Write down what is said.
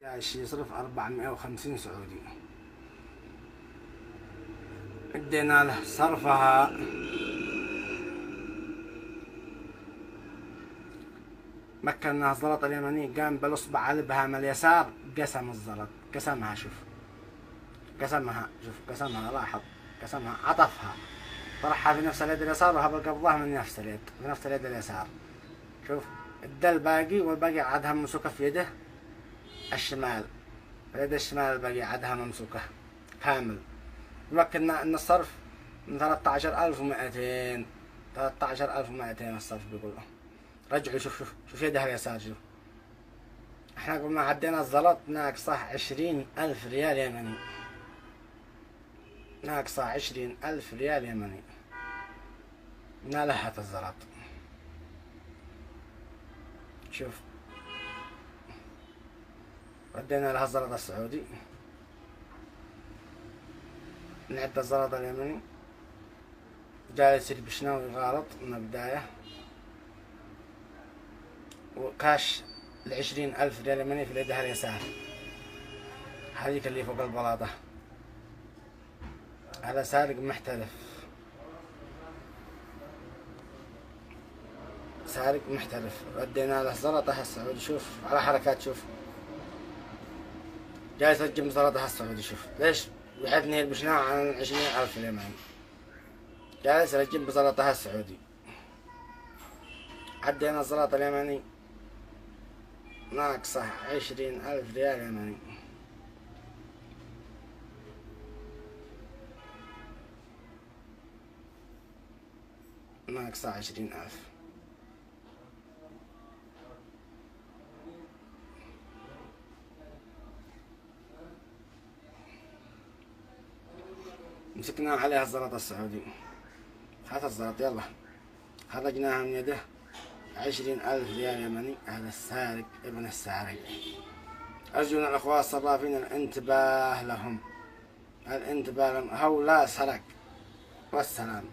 جايش يصرف 450 سعودي. ادينا له صرفها. مكنا الزلط اليمني قام بالاصبع على الابهام اليسار، قسم الزلط، قسمها. شوف قسمها، شوف قسمها، لاحظ قسمها، عطفها، طرحها في نفس اليد اليسار وهب قبضها من نفس اليد، في نفس اليد اليسار. شوف ادى الباقي، والباقي عادها ممسوكه في يده الشمال، اليد الشمال الباقي عادها ممسوكه كامل. يمكننا ان الصرف من 13200. 13200 الصرف بيقول. رجعوا شوف يدها اليسار. شوف احنا قلنا عدينا الزلط ناقصه 20,000 ريال يمني، ناقصه 20,000 ريال يمني. نالحت الزلط. شوف ردينا لها الزلط السعودي، نعد الزلط اليمني. جالس البشناوي غلط من البداية، وكاش 20,000 ريال يمني في يدها اليسار، هذيك اللي فوق البلاطة. هذا سارق محترف، سارق محترف. ردينا له زلطه السعودي. شوف على حركات، شوف جاي يسجل زلطه السعودي. شوف ليش يحثني البشناوي عن 20,000 اليمني، جالس يرجم بزلطها السعودي. عدينا الزلط اليمني ناقصه 20,000 ريال يمني. ناقصه 20,000. مسكنا عليها الزلط السعودي. هات الزلط يلا. خرجناها من يده 20,000 ريال يمني. هذا السارق ابن السارق. أرجو من الأخوة الصرافين الانتباه لهم، الانتباه لهم. هؤلاء سرق. والسلام.